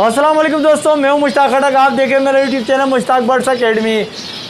अस्सलाम वालेकुम दोस्तों, मैं हूं मुश्ताक खटक। आप देखें मेरा YouTube channel Mushtaq birds academy.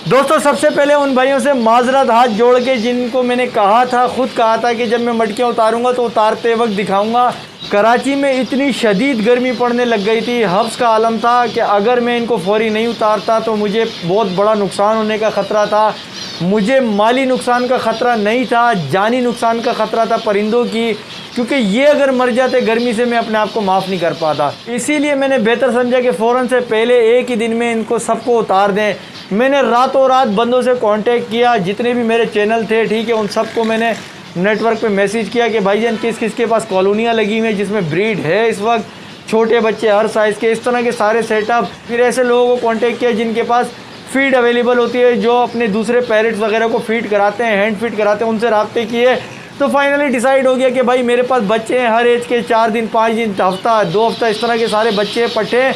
दोस्तों, सबसे पहले उन भाइयों से माजरत हाथ जोड़ के जिनको मैंने कहा था, खुद कहा था कि जब मैं मटकियाँ उतारूंगा तो उतारते वक्त दिखाऊंगा। कराची में इतनी शदीद गर्मी पड़ने लग गई थी, हब्स का आलम था कि अगर मैं इनको फौरी नहीं उतारता तो मुझे बहुत बड़ा नुकसान होने का ख़तरा था। मुझे माली नुकसान का ख़तरा नहीं था, जानी नुकसान का ख़तरा था परिंदों की, क्योंकि ये अगर मर जाते गर्मी से मैं अपने आप को माफ़ नहीं कर पाता। इसीलिए मैंने बेहतर समझा कि फ़ौरन से पहले एक ही दिन में इनको सबको उतार दें। मैंने रातों रात बंदों से कांटेक्ट किया, जितने भी मेरे चैनल थे, ठीक है, उन सबको मैंने नेटवर्क पे मैसेज किया कि भाईजान किस किस के पास कॉलोनियाँ लगी हुई हैं जिसमें ब्रीड है इस वक्त, छोटे बच्चे हर साइज़ के, इस तरह के सारे सेटअप। फिर ऐसे लोगों को कांटेक्ट किया जिनके पास फीड अवेलेबल होती है, जो अपने दूसरे पैरेट्स वगैरह को फीड कराते हैं, हैंड फीड कराते हैं, उनसे रब्ते किए। तो फाइनली डिसाइड हो गया कि भाई मेरे पास बच्चे हैं हर एज के, 4 दिन 5 दिन हफ्ता 2 हफ्ता इस तरह के सारे बच्चे पट्टे,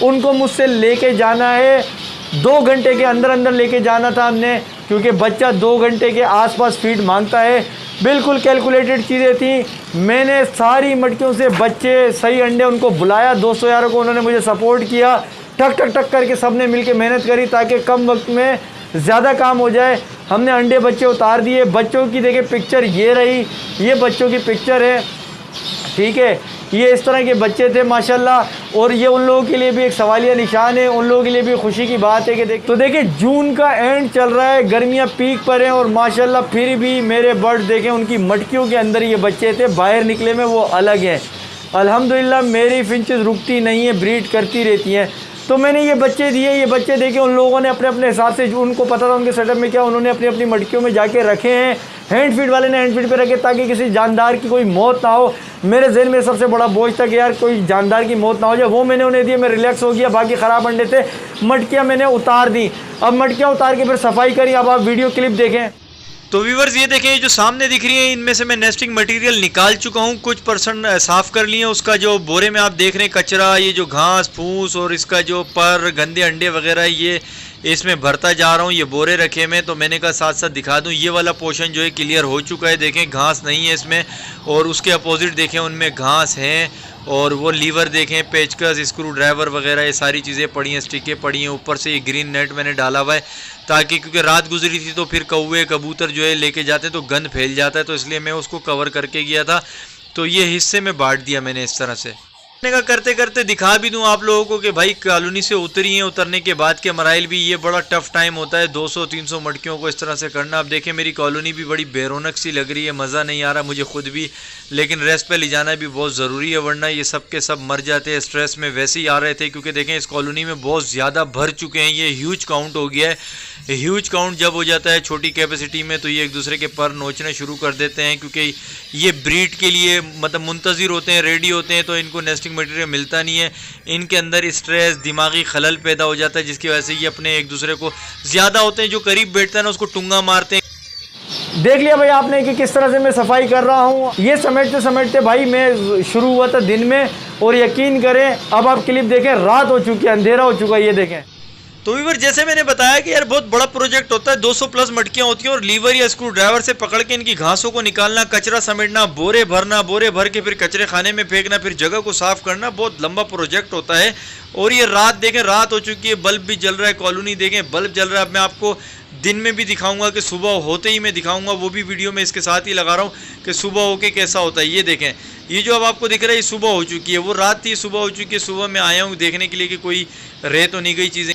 उनको मुझसे लेके जाना है। 2 घंटे के अंदर अंदर लेके जाना था हमने, क्योंकि बच्चा 2 घंटे के आसपास फीड मांगता है। बिल्कुल कैलकुलेटेड चीज़ें थी। मैंने सारी मटकियों से बच्चे सही अंडे उनको बुलाया, 200 यारों को उन्होंने मुझे सपोर्ट किया। टक टक टक करके सब ने मिल के मेहनत करी ताकि कम वक्त में ज़्यादा काम हो जाए। हमने अंडे बच्चे उतार दिए। बच्चों की देखिए पिक्चर ये रही, ये बच्चों की पिक्चर है, ठीक है। ये इस तरह के बच्चे थे माशाल्लाह। और ये उन लोगों के लिए भी एक सवालिया निशान है, उन लोगों के लिए भी खुशी की बात है कि तो देखिए जून का एंड चल रहा है, गर्मियाँ पीक पर हैं और माशाल्लाह फिर भी मेरे बर्ड देखें उनकी मटकियों के अंदर ये बच्चे थे, बाहर निकले में वो अलग हैं। अल्हम्दुलिल्लाह मेरी फिंचेस रुकती नहीं है, ब्रीड करती रहती हैं। तो मैंने ये बच्चे दिए, ये बच्चे देखे उन लोगों ने अपने अपने हिसाब से, जो उनको पता था उनके सेटअप में क्या, उन्होंने अपनी अपनी मटकियों में जाके रखे हैं। हैंड फीड वाले ने हैंड फीड पे रखे ताकि किसी जानदार की कोई मौत ना हो। मेरे जहन में सबसे बड़ा बोझ था कि यार कोई जानदार की मौत ना हो जाए, वो मैंने उन्हें दिए, मैं रिलैक्स हो गया। बाकी ख़राब अंडे थे, मटकियाँ मैंने उतार दी। अब मटकियाँ उतार के फिर सफाई करी। अब आप वीडियो क्लिप देखें। तो व्यूवर्स ये देखें, जो सामने दिख रही है इनमें से मैं नेस्टिंग मटेरियल निकाल चुका हूँ, कुछ परसेंट साफ़ कर लिए। उसका जो बोरे में आप देख रहे हैं कचरा, ये जो घास फूस और इसका जो पर गंदे अंडे वगैरह, ये इसमें भरता जा रहा हूँ। ये बोरे रखे में, तो मैंने कहा साथ साथ दिखा दूँ। ये वाला पोर्शन जो है क्लियर हो चुका है, देखें घास नहीं है इसमें। और उसके अपोजिट देखें उनमें घास हैं। और वो लीवर देखें, पेचकस, स्क्रू ड्राइवर वगैरह ये सारी चीज़ें पड़ी हैं, स्टिकें पड़ी हैं। ऊपर से ये ग्रीन नेट मैंने डाला हुआ है ताकि, क्योंकि रात गुजरी थी तो फिर कौवे कबूतर जो है लेके जाते हैं तो गंद फैल जाता है, तो इसलिए मैं उसको कवर करके गया था। तो ये हिस्से में बांट दिया मैंने इस तरह से। का करते करते दिखा भी दूं आप लोगों को कि भाई कॉलोनी से उतरी हैं, उतरने के बाद के मराइल भी, ये बड़ा टफ टाइम होता है 200-300 मटकियों को इस तरह से करना। अब देखें मेरी कॉलोनी भी बड़ी बेरौनक सी लग रही है, मज़ा नहीं आ रहा मुझे खुद भी, लेकिन रेस्ट पे ले जाना भी बहुत ज़रूरी है, वरना ये सब के सब मर जाते हैं। स्ट्रेस में वैसे ही आ रहे थे, क्योंकि देखें इस कॉलोनी में बहुत ज़्यादा भर चुके हैं। ये ह्यूज काउंट हो गया है। ह्यूज काउंट जब हो जाता है छोटी कैपेसिटी में, तो ये एक दूसरे के पर नोचने शुरू कर देते हैं, क्योंकि ये ब्रीड के लिए मतलब मुंतज़िर होते हैं, रेडी होते हैं, तो इनको नेस्टिंग मटेरियल मिलता नहीं है। इनके अंदर स्ट्रेस, दिमागी खलल पैदा हो जाता है, जिसकी वजह से ये अपने एक दूसरे को ज़्यादा होते हैं, जो करीब बैठता है ना उसको टुंगा मारते हैं। देख लिया भाई आपने कि किस तरह से मैं सफाई कर रहा हूँ। ये समेटते समेटते भाई मैं शुरू हुआ था दिन में, और यकीन करें अब आप क्लिप देखें, रात हो चुकी है, अंधेरा हो चुका है, ये देखें। तो व्यूअर जैसे मैंने बताया कि यार बहुत बड़ा प्रोजेक्ट होता है, 200 प्लस मटकियां होती हैं और लीवर या स्क्रू ड्राइवर से पकड़ के इनकी घासों को निकालना, कचरा समेटना, बोरे भरना, बोरे भर के फिर कचरे खाने में फेंकना, फिर जगह को साफ करना, बहुत लंबा प्रोजेक्ट होता है। और ये रात देखें, रात हो चुकी है, बल्ब भी जल रहा है, कॉलोनी देखें बल्ब जल रहा है। अब मैं आपको दिन में भी दिखाऊंगा कि सुबह होते ही मैं दिखाऊंगा, वो भी वीडियो में इसके साथ ही लगा रहा हूँ कि सुबह होके कैसा होता है। ये देखें, ये जो अब आपको दिख रहा है ये सुबह हो चुकी है, वो रात थी, सुबह हो चुकी है। सुबह मैं आया हूँ देखने के लिए कि कोई रह तो नहीं गई चीज़ें।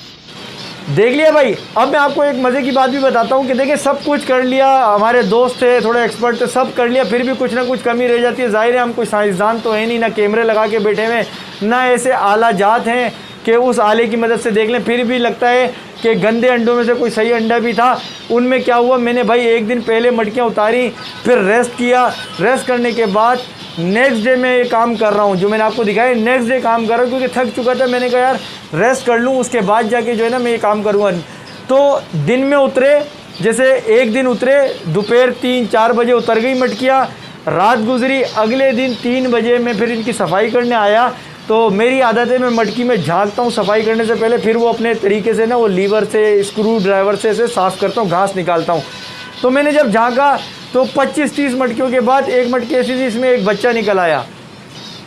देख लिया भाई। अब मैं आपको एक मज़े की बात भी बताता हूँ कि देखिए सब कुछ कर लिया, हमारे दोस्त थे, थोड़े एक्सपर्ट थे, सब कर लिया, फिर भी कुछ ना कुछ कमी रह जाती है। ज़ाहिर है हम कोई साइंसदान तो है नहीं, ना कैमरे लगा के बैठे हुए, ना ऐसे आला जात हैं कि उस आले की मदद से देख लें। फिर भी लगता है कि गंदे अंडों में से कोई सही अंडा भी था। उनमें क्या हुआ, मैंने भाई एक दिन पहले मटकियाँ उतारी, फिर रेस्ट किया। रेस्ट करने के बाद नेक्स्ट डे मैं ये काम कर रहा हूँ, जो मैंने आपको दिखाया, नेक्स्ट डे काम कर रहा हूँ, क्योंकि थक चुका था। मैंने कहा यार रेस्ट कर लूँ, उसके बाद जाके जो है ना मैं ये काम करूँगा। तो दिन में उतरे, जैसे एक दिन उतरे, दोपहर 3-4 बजे उतर गई मटकियाँ। रात गुजरी, अगले दिन 3 बजे मैं फिर इनकी सफाई करने आया। तो मेरी आदत है मैं मटकी में झाँकता हूँ सफाई करने से पहले, फिर वो अपने तरीके से ना वो लीवर से, स्क्रू ड्राइवर से साफ़ करता हूँ, घास निकालता हूँ। तो मैंने जब झाँका तो 25-30 मटकियों के बाद एक मटकी ऐसी थी, इसमें एक बच्चा निकल आया।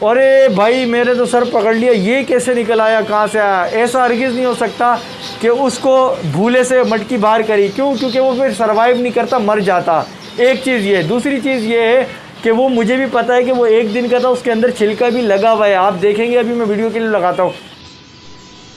अरे भाई मेरे तो सर पकड़ लिया, ये कैसे निकल आया, कहाँ से आया? ऐसा हरगिज़ नहीं हो सकता कि उसको भूले से मटकी बाहर करी। क्यों? क्योंकि वो फिर सर्वाइव नहीं करता, मर जाता। एक चीज़ ये। दूसरी चीज़ ये है कि वो मुझे भी पता है कि वो 1 दिन का था, उसके अंदर छिलका भी लगा हुआ है। आप देखेंगे, अभी मैं वीडियो के लिए लगाता हूँ।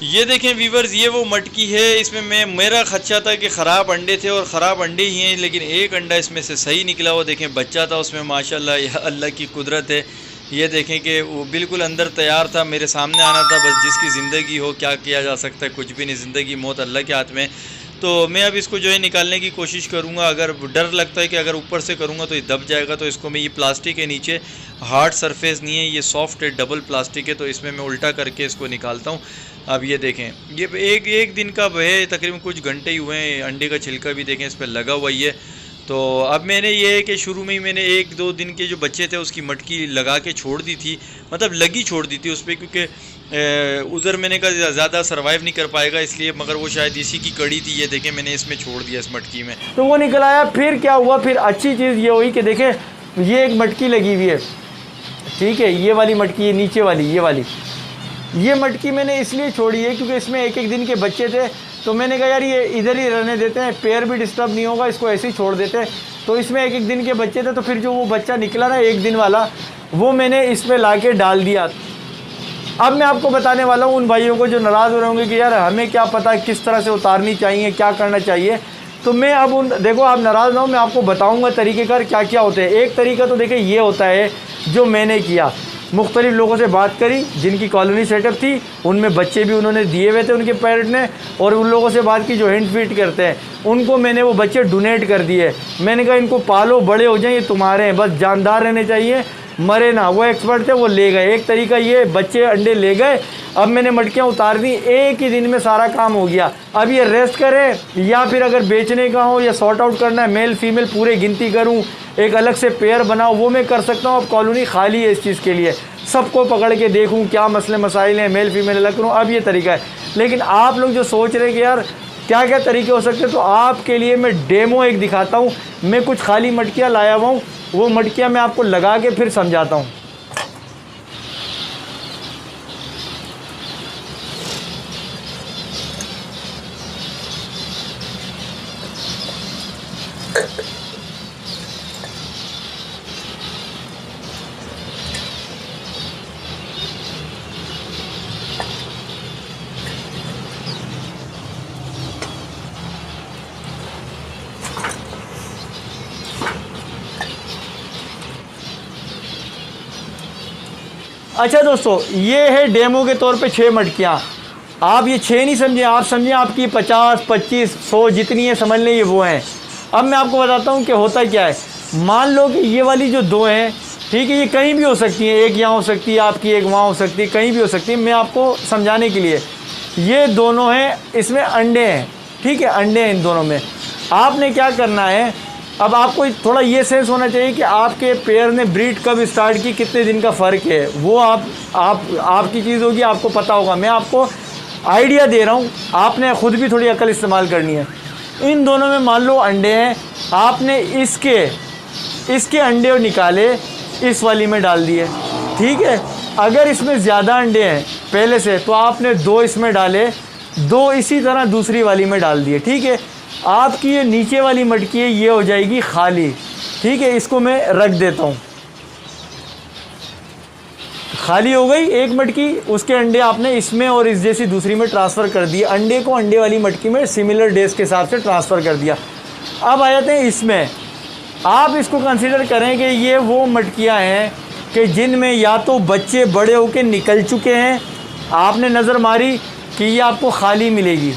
ये देखें व्यूवर्स, ये वो मटकी है। इसमें मेरा खदशा था कि ख़राब अंडे थे और ख़राब अंडे ही हैं, लेकिन एक अंडा इसमें से सही निकला। वो देखें बच्चा था उसमें, माशाल्लाह, यह अल्लाह की कुदरत है। ये देखें कि वो बिल्कुल अंदर तैयार था, मेरे सामने आना था बस। जिसकी ज़िंदगी हो, क्या किया जा सकता है, कुछ भी नहीं। ज़िंदगी मौत अल्लाह के हाथ में। तो मैं अब इसको जो है निकालने की कोशिश करूँगा। अगर डर लगता है कि अगर ऊपर से करूँगा तो ये दब जाएगा, तो इसको मैं, ये प्लास्टिक है नीचे, हार्ड सरफेस नहीं है, ये सॉफ्ट है, डबल प्लास्टिक है, तो इसमें मैं उल्टा करके इसको निकालता हूँ। अब ये देखें, ये एक दिन का है, तकरीबन कुछ घंटे ही हुए हैं। अंडे का छिलका भी देखें इस पर लगा हुआ ही है। तो अब मैंने ये है कि शुरू में ही मैंने 1-2 दिन के जो बच्चे थे उसकी मटकी लगा के छोड़ दी थी, मतलब लगी छोड़ दी थी उस पर, क्योंकि उधर मैंने कहा ज़्यादा सर्वाइव नहीं कर पाएगा इसलिए, मगर वो शायद इसी की कड़ी थी। ये देखें मैंने इसमें छोड़ दिया, इस मटकी में। तो वो निकल आया। फिर क्या हुआ? फिर अच्छी चीज़ ये हुई कि देखें ये एक मटकी लगी हुई है, ठीक है, ये वाली मटकी है, नीचे वाली ये वाली। ये मटकी मैंने इसलिए छोड़ी है क्योंकि इसमें 1-1 दिन के बच्चे थे, तो मैंने कहा यार ये इधर ही रहने देते हैं, पेयर भी डिस्टर्ब नहीं होगा, इसको ऐसे ही छोड़ देते हैं। तो इसमें 1-1 दिन के बच्चे थे, तो फिर जो वो बच्चा निकला ना 1 दिन वाला, वो मैंने इसमें ला के डाल दिया। अब मैं आपको बताने वाला हूँ उन भाइयों को जो नाराज़ हो रहे होंगे कि यार हमें क्या पता किस तरह से उतारनी चाहिए, क्या करना चाहिए। तो मैं अब देखो, आप नाराज़ ना हो, मैं आपको बताऊँगा तरीक़ेकार क्या क्या होते हैं। एक तरीका तो देखिए ये होता है जो मैंने किया, मुख्तलिफ़ लोगों से बात करी जिनकी कॉलोनी सेटअप थी, उनमें बच्चे भी उन्होंने दिए हुए थे उनके पेरेंट ने, और उन लोगों से बात की जो हैंड फीड करते हैं, उनको मैंने वो बच्चे डोनेट कर दिए। मैंने कहा इनको पालो, बड़े हो जाएं, ये तुम्हारे हैं, बस जानदार रहने चाहिए, मरे ना। वो एक्सपर्ट थे, वो ले गए। एक तरीका ये, बच्चे अंडे ले गए। अब मैंने मटकियाँ उतार दी, एक ही दिन में सारा काम हो गया। अब ये रेस्ट करे या फिर अगर बेचने का हो या सॉर्ट आउट करना है, मेल फीमेल पूरे गिनती करूँ, एक अलग से पेयर बनाओ, वो मैं कर सकता हूँ। अब कॉलोनी खाली है इस चीज़ के लिए, सबको पकड़ के देखूँ क्या मसले मसाइल हैं, मेल फीमेल अलग करूँ, अब ये तरीका है। लेकिन आप लोग जो सोच रहे हैं कि यार क्या क्या तरीके हो सकते हैं, तो आपके लिए मैं डेमो एक दिखाता हूँ। मैं कुछ खाली मटकियाँ लाया हुआ हूँ, वो मटकियाँ मैं आपको लगा के फिर समझाता हूँ। अच्छा दोस्तों, ये है डेमो के तौर पे 6 मटकियाँ। आप ये 6 नहीं समझे, आप समझें आपकी 50, 25, 100 जितनी है समझ लें ये वो हैं। अब मैं आपको बताता हूँ कि होता क्या है। मान लो कि ये वाली जो 2 हैं, ठीक है, ये कहीं भी हो सकती हैं, एक यहाँ हो सकती है आपकी, एक वहाँ हो सकती है, कहीं भी हो सकती है। मैं आपको समझाने के लिए, ये दोनों हैं, इसमें अंडे हैं, ठीक है, अंडे हैं इन दोनों में। आपने क्या करना है, अब आपको थोड़ा ये सेंस होना चाहिए कि आपके पेयर ने ब्रीड कब स्टार्ट की, कितने दिन का फ़र्क है, वो आपकी चीज़ होगी, आपको पता होगा। मैं आपको आइडिया दे रहा हूँ, आपने ख़ुद भी थोड़ी अकल इस्तेमाल करनी है। इन दोनों में मान लो अंडे हैं, आपने इसके अंडे निकाले, इस वाली में डाल दिए, ठीक है। अगर इसमें ज़्यादा अंडे हैं पहले से, तो आपने 2 इसमें डाले, 2 इसी तरह दूसरी वाली में डाल दिए, ठीक है। आपकी ये नीचे वाली मटकी है, ये हो जाएगी खाली, ठीक है। इसको मैं रख देता हूँ, खाली हो गई एक मटकी। उसके अंडे आपने इसमें और इस जैसी दूसरी में ट्रांसफ़र कर दिए, अंडे को अंडे वाली मटकी में सिमिलर डेज के हिसाब से ट्रांसफ़र कर दिया। अब आ जाते हैं इसमें। आप इसको कंसीडर करें कि ये वो मटकियाँ हैं कि जिनमें या तो बच्चे बड़े होकर निकल चुके हैं, आपने नज़र मारी कि ये आपको खाली मिलेगी,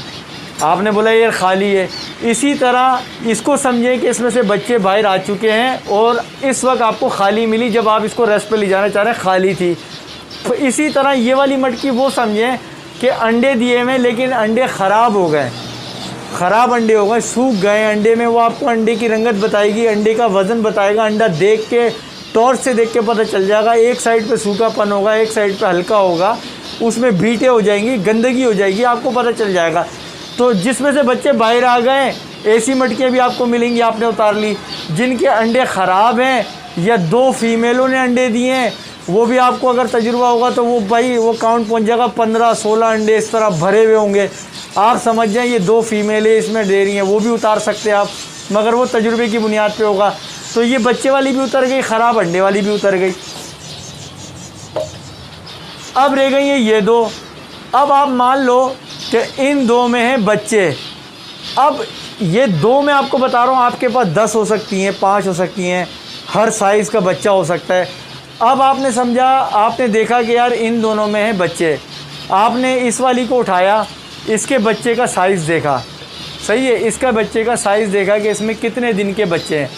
आपने बोला ये खाली है। इसी तरह इसको समझें कि इसमें से बच्चे बाहर आ चुके हैं और इस वक्त आपको खाली मिली, जब आप इसको रेस्ट पे ले जाना चाह रहे हैं खाली थी। तो इसी तरह ये वाली मटकी वो समझें कि अंडे दिए हुए लेकिन अंडे ख़राब हो गए, ख़राब अंडे हो गए, सूख गए अंडे में। वो आपको अंडे की रंगत बताएगी, अंडे का वज़न बताएगा, अंडा देख के, टॉर्च से देख के पता चल जाएगा। एक साइड पे सूखापन होगा, एक साइड पे हल्का होगा, उसमें बीटें हो जाएंगी, गंदगी हो जाएगी, आपको पता चल जाएगा। तो जिसमें से बच्चे बाहर आ गए, ऐसी मटकियाँ भी आपको मिलेंगी, आपने उतार ली। जिनके अंडे ख़राब हैं या 2 फीमेलों ने अंडे दिए हैं, वो भी आपको अगर तजुर्बा होगा तो वो भाई वो काउंट पहुंच जाएगा 15-16 अंडे इस तरह भरे हुए होंगे। आप समझ जाएं ये 2 फीमेल है इसमें दे रही हैं, वो भी उतार सकते हैं आप, मगर वो तजुर्बे की बुनियाद पे होगा। तो ये बच्चे वाली भी उतर गई, ख़राब अंडे वाली भी उतर गई। अब रह गई हैं ये 2। अब आप मान लो कि इन 2 में हैं बच्चे। अब ये 2 मैं आपको बता रहा हूँ, आपके पास 10 हो सकती हैं, 5 हो सकती हैं, हर साइज़ का बच्चा हो सकता है। अब आपने समझा, आपने देखा कि यार इन दोनों में हैं बच्चे, आपने इस वाली को उठाया, इसके बच्चे का साइज़ देखा, सही है, इसका बच्चे का साइज़ देखा कि इसमें कितने दिन के बच्चे हैं।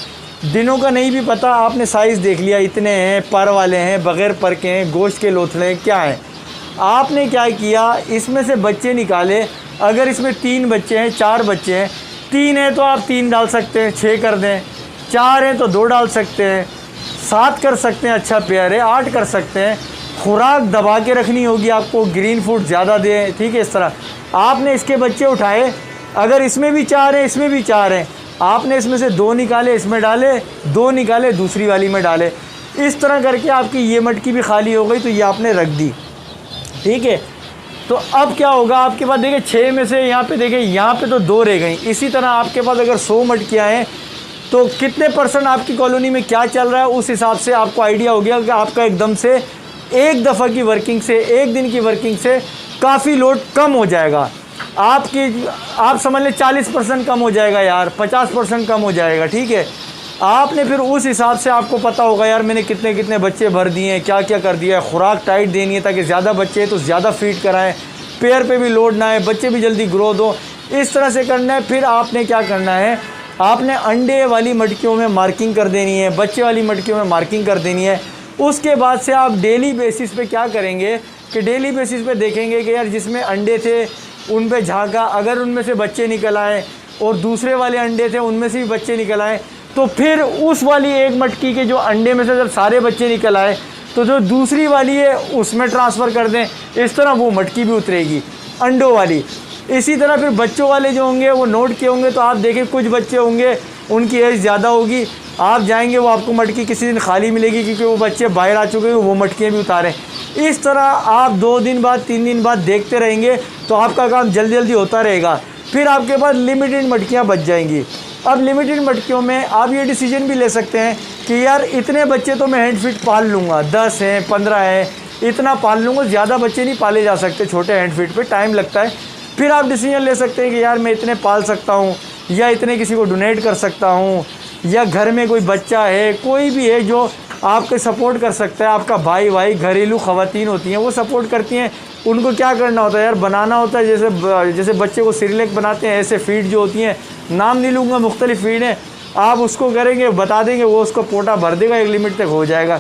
दिनों का नहीं भी पता, आपने साइज़ देख लिया, इतने हैं, पर वाले हैं, बग़ैर पर के हैं, गोश्त के लोथड़े हैं, क्या हैं। आपने क्या किया, इसमें से बच्चे निकाले। अगर इसमें 3 बच्चे हैं, 4 बच्चे हैं, 3 हैं तो आप 3 डाल सकते हैं, 6 कर दें, 4 हैं तो 2 डाल सकते हैं, 7 कर सकते हैं, अच्छा पेयर है, 8 कर सकते हैं। खुराक दबा के रखनी होगी आपको, ग्रीन फूड ज़्यादा दें, ठीक है। इस तरह आपने इसके बच्चे उठाए, अगर इसमें भी 4 हैं, इसमें भी 4 हैं, आपने इसमें से 2 निकाले, इसमें डाले, 2 निकाले, दूसरी वाली में डाले। इस तरह करके आपकी ये मटकी भी खाली हो गई, तो ये आपने रख दी, ठीक है। तो अब क्या होगा, आपके पास देखिए 6 में से यहाँ पे देखिए, यहाँ पे तो 2 रह गई। इसी तरह आपके पास अगर 100 मटकियाँ हैं तो कितने % आपकी कॉलोनी में क्या चल रहा है, उस हिसाब से आपको आइडिया हो गया कि आपका एकदम से एक दफ़ा की वर्किंग से, एक दिन की वर्किंग से काफ़ी लोड कम हो जाएगा। आप समझ लें 40% कम हो जाएगा यार, 50% कम हो जाएगा, ठीक है। आपने फिर उस हिसाब से आपको पता होगा यार मैंने कितने कितने बच्चे भर दिए हैं, क्या क्या कर दिया है। खुराक टाइट देनी है ताकि ज़्यादा बच्चे हैं तो ज़्यादा फीड कराएं, पेयर पे भी लोड ना है, बच्चे भी जल्दी ग्रोथ हो, इस तरह से करना है। फिर आपने क्या करना है, आपने अंडे वाली मटकियों में मार्किंग कर देनी है, बच्चे वाली मटकियों में मार्किंग कर देनी है। उसके बाद से आप डेली बेसिस पे क्या करेंगे कि डेली बेसिस पे देखेंगे कि यार जिसमें अंडे थे उन पे झाँका, अगर उनमें से बच्चे निकल आए और दूसरे वाले अंडे थे उनमें से भी बच्चे निकल आए, तो फिर उस वाली एक मटकी के जो अंडे में से जब सारे बच्चे निकल आए तो जो दूसरी वाली है उसमें ट्रांसफ़र कर दें। इस तरह वो मटकी भी उतरेगी अंडों वाली। इसी तरह फिर बच्चों वाले जो होंगे वो नोट किए होंगे, तो आप देखें कुछ बच्चे होंगे उनकी एज ज़्यादा होगी, आप जाएंगे वो आपको मटकी किसी दिन खाली मिलेगी क्योंकि वो बच्चे बाहर आ चुके हैं, वो मटकियाँ भी उतारें। इस तरह आप 2 दिन बाद 3 दिन बाद देखते रहेंगे तो आपका काम जल्दी जल्दी होता रहेगा। फिर आपके पास लिमिटेड मटकियाँ बच जाएंगी। अब लिमिटेड मटकियों में आप ये डिसीजन भी ले सकते हैं कि यार इतने बच्चे तो मैं हैंड फीड पाल लूँगा, 10 हैं 15 हैं, इतना पाल लूँगा, ज़्यादा बच्चे नहीं पाले जा सकते छोटे हैंड फीड पे, टाइम लगता है। फिर आप डिसीजन ले सकते हैं कि यार मैं इतने पाल सकता हूँ या इतने किसी को डोनेट कर सकता हूँ, या घर में कोई बच्चा है, कोई भी है जो आपके सपोर्ट कर सकता है, आपका भाई घरेलू ख़वातीन होती हैं वो सपोर्ट करती हैं, उनको क्या करना होता है यार, बनाना होता है। जैसे बच्चे को सिरलेक बनाते हैं, ऐसे फीड जो होती हैं, नाम नहीं लूँगा, मुख्तलिफ फीड हैं, आप उसको करेंगे, बता देंगे, वो उसको पोटा भर देगा, एक लिमिट तक हो जाएगा।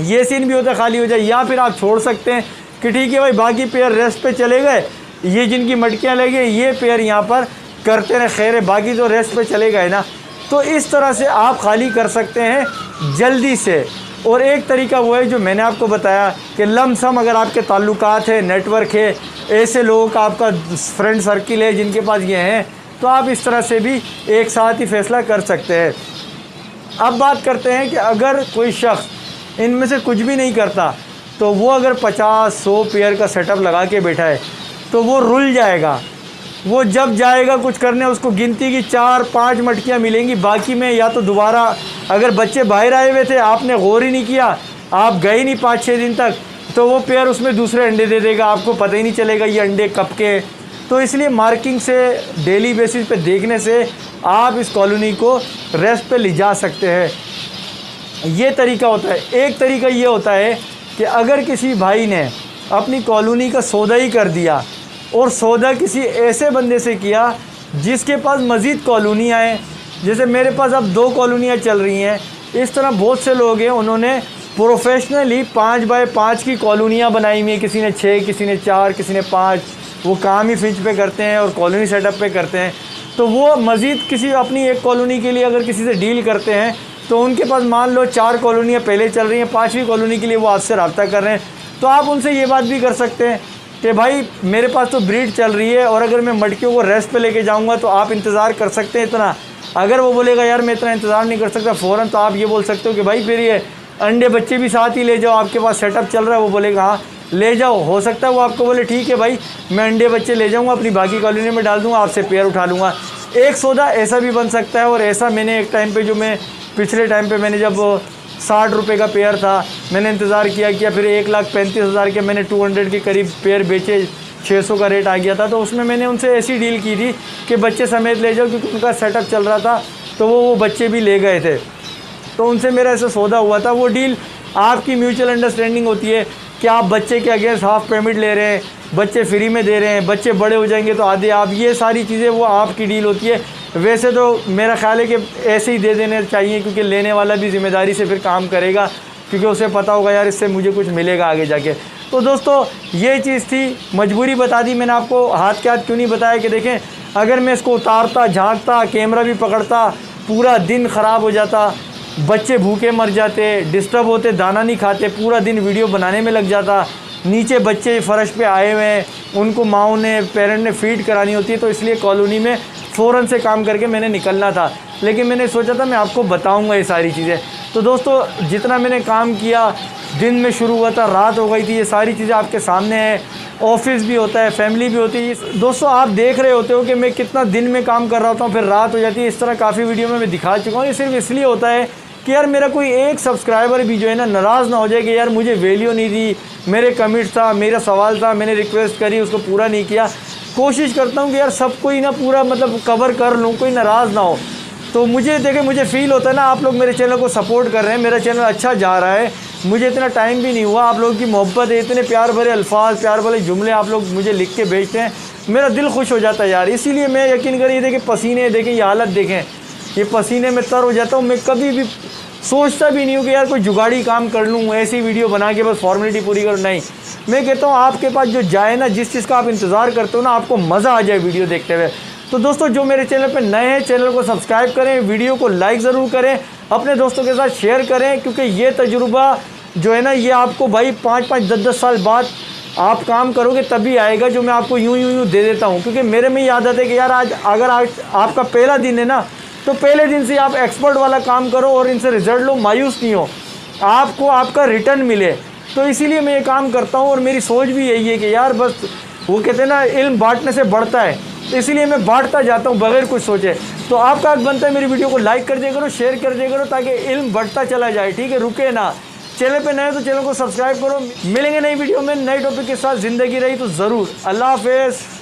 ये सीन भी होता है, खाली हो जाए। या फिर आप छोड़ सकते हैं कि ठीक है भाई बाकी पेयर रेस्ट पे चले गए, ये जिनकी मटकियाँ लगे ये पेयर यहाँ पर करते रहे, खैर है, बाकी तो रेस्ट पे चले गए ना। तो इस तरह से आप खाली कर सकते हैं जल्दी से। और एक तरीका वो है जो मैंने आपको बताया कि लमसम अगर आपके ताल्लुकात है, नेटवर्क है, ऐसे लोगों का आपका फ्रेंड सर्किल है जिनके पास ये हैं, तो आप इस तरह से भी एक साथ ही फ़ैसला कर सकते हैं। अब बात करते हैं कि अगर कोई शख्स इनमें से कुछ भी नहीं करता तो वो अगर 50-100 पेयर का सेटअप लगा के बैठा है तो वो रुल जाएगा। वो जब जाएगा कुछ करने, उसको गिनती की 4-5 मटकियाँ मिलेंगी, बाकी में या तो दोबारा अगर बच्चे बाहर आए हुए थे, आपने गौर ही नहीं किया, आप गए नहीं 5-6 दिन तक, तो वो पेयर उसमें दूसरे अंडे दे देगा, आपको पता ही नहीं चलेगा ये अंडे कब के। तो इसलिए मार्किंग से, डेली बेसिस पे देखने से आप इस कॉलोनी को रेस्ट पे ले जा सकते हैं। ये तरीका होता है। एक तरीका ये होता है कि अगर किसी भाई ने अपनी कॉलोनी का सौदा ही कर दिया और सौदा किसी ऐसे बंदे से किया जिसके पास मज़ीद कॉलोनियाँ हैं, जैसे मेरे पास अब 2 कॉलोनियाँ चल रही हैं, इस तरह बहुत से लोग हैं उन्होंने प्रोफेशनली 5x5 की कॉलोनियाँ बनाई हुई हैं, किसी ने 6, किसी ने 4, किसी ने 5, वो काम ही फिंच पे करते हैं और कॉलोनी सेटअप पे करते हैं। तो वो मज़ीद किसी अपनी एक कॉलोनी के लिए अगर किसी से डील करते हैं तो उनके पास मान लो 4 कॉलोनियाँ पहले चल रही हैं, 5वीं कॉलोनी के लिए वो आपसे रब्ता कर रहे हैं, तो आप उनसे ये बात भी कर सकते हैं कि भाई मेरे पास तो ब्रीड चल रही है और अगर मैं मटकियों को रेस्ट पे लेके जाऊंगा तो आप इंतज़ार कर सकते हैं इतना। अगर वो बोलेगा यार मैं इतना इंतज़ार नहीं कर सकता फ़ौरन, तो आप ये बोल सकते हो कि भाई फिर ये अंडे बच्चे भी साथ ही ले जाओ, आपके पास सेटअप चल रहा है। वो बोलेगा हाँ ले जाओ, हो सकता है वो आपको बोले ठीक है भाई मैं अंडे बच्चे ले जाऊँगा, अपनी बाकी कॉलोनी में डाल दूँगा, आपसे पेयर उठा लूँगा। एक सौदा ऐसा भी बन सकता है। और ऐसा मैंने एक टाइम पे, जो मैं पिछले टाइम पे मैंने जब 60 रुपये का पेयर था, मैंने इंतज़ार किया फिर 1,35,000 के मैंने 200 के करीब पेयर बेचे, 600 का रेट आ गया था। तो उसमें मैंने उनसे ऐसी डील की थी कि बच्चे समेत ले जाओ, क्योंकि उनका सेटअप चल रहा था, तो वो बच्चे भी ले गए थे। तो उनसे मेरा ऐसा सौदा हुआ था। वो डील आपकी म्यूचुअल अंडरस्टैंडिंग होती है कि आप बच्चे के अगेंस्ट हाफ पेमेंट ले रहे हैं, बच्चे फ्री में दे रहे हैं, बच्चे बड़े हो जाएंगे तो आधे आप, ये सारी चीज़ें वो आपकी डील होती है। वैसे तो मेरा ख्याल है कि ऐसे ही दे देने चाहिए, क्योंकि लेने वाला भी ज़िम्मेदारी से फिर काम करेगा, क्योंकि उसे पता होगा यार इससे मुझे कुछ मिलेगा आगे जाके। तो दोस्तों ये चीज़ थी, मजबूरी बता दी मैंने आपको। हाथ के हाथ क्यों नहीं बताया कि देखें अगर मैं इसको उतारता, झांकता, कैमरा भी पकड़ता, पूरा दिन ख़राब हो जाता, बच्चे भूखे मर जाते, डिस्टर्ब होते, दाना नहीं खाते, पूरा दिन वीडियो बनाने में लग जाता, नीचे बच्चे फ़र्श पे आए हुए हैं, उनको माओ ने, पेरेंट ने फ़ीड करानी होती है। तो इसलिए कॉलोनी में फ़ौरन से काम करके मैंने निकलना था। लेकिन मैंने सोचा था मैं आपको बताऊंगा ये सारी चीज़ें। तो दोस्तों जितना मैंने काम किया, दिन में शुरू हुआ था, रात हो गई थी, ये सारी चीज़ें आपके सामने हैं। ऑफिस भी होता है, फैमिली भी होती है। दोस्तों आप देख रहे होते हो कि मैं कितना दिन में काम कर रहा होता हूँ, फिर रात हो जाती है। इस तरह काफ़ी वीडियो में मैं दिखा चुका हूँ। ये सिर्फ इसलिए होता है कि यार मेरा कोई एक सब्सक्राइबर भी जो है ना नाराज़ ना हो जाए कि यार मुझे वैल्यू नहीं दी, मेरे कमिट था, मेरा सवाल था, मैंने रिक्वेस्ट करी, उसको पूरा नहीं किया। कोशिश करता हूँ कि यार सबको ही ना पूरा मतलब कवर कर लूँ, कोई नाराज़ ना हो। तो मुझे देखे, मुझे फ़ील होता है ना आप लोग मेरे चैनल को सपोर्ट कर रहे हैं, मेरा चैनल अच्छा जा रहा है। मुझे इतना टाइम भी नहीं हुआ, आप लोगों की मोहब्बत है, इतने प्यार भरे अल्फाज, प्यार भरे जुमले आप लोग मुझे लिख के भेजते हैं, मेरा दिल खुश हो जाता है यार। इसीलिए मैं यकीन करिए, देखें पसीने, देखें ये हालत देखें, ये पसीने में तर हो जाता हूँ। मैं कभी भी सोचता भी नहीं हूँ कि यार कोई जुगाड़ी काम कर लूँ, ऐसी वीडियो बना के बस फॉर्मेलिटी पूरी करूँ, नहीं। मैं कहता हूँ आपके पास जो जाए ना, जिस चीज़ का आप इंतज़ार करते हो ना, आपको मज़ा आ जाए वीडियो देखते हुए। तो दोस्तों जो मेरे चैनल पे नए हैं, चैनल को सब्सक्राइब करें, वीडियो को लाइक ज़रूर करें, अपने दोस्तों के साथ शेयर करें, क्योंकि ये तजुर्बा जो है ना ये आपको भाई 5-5, 10-10 साल बाद आप काम करोगे तभी आएगा, जो मैं आपको यूँ दे देता हूँ। क्योंकि मेरे में ये आदत है कि यार आज आपका पहला दिन है ना, तो पहले दिन से आप एक्सपर्ट वाला काम करो और इनसे रिजल्ट लो, मायूस नहीं हो, आपको आपका रिटर्न मिले। तो इसीलिए मैं ये काम करता हूँ और मेरी सोच भी यही है कि यार बस वो कहते हैं ना इल्म बांटने से बढ़ता है, तो इसीलिए मैं बांटता जाता हूँ बगैर कुछ सोचे। तो आपका हक बनता है मेरी वीडियो को लाइक कर दिया करो, शेयर कर दिया करो, ताकि इल्म बढ़ता चला जाए, ठीक है, रुके ना। चैनल पे नए तो चैनल को सब्सक्राइब करो। मिलेंगे नई वीडियो में नए टॉपिक के साथ। ज़िंदगी रही तो ज़रूर। अल्लाह हाफ़िज़।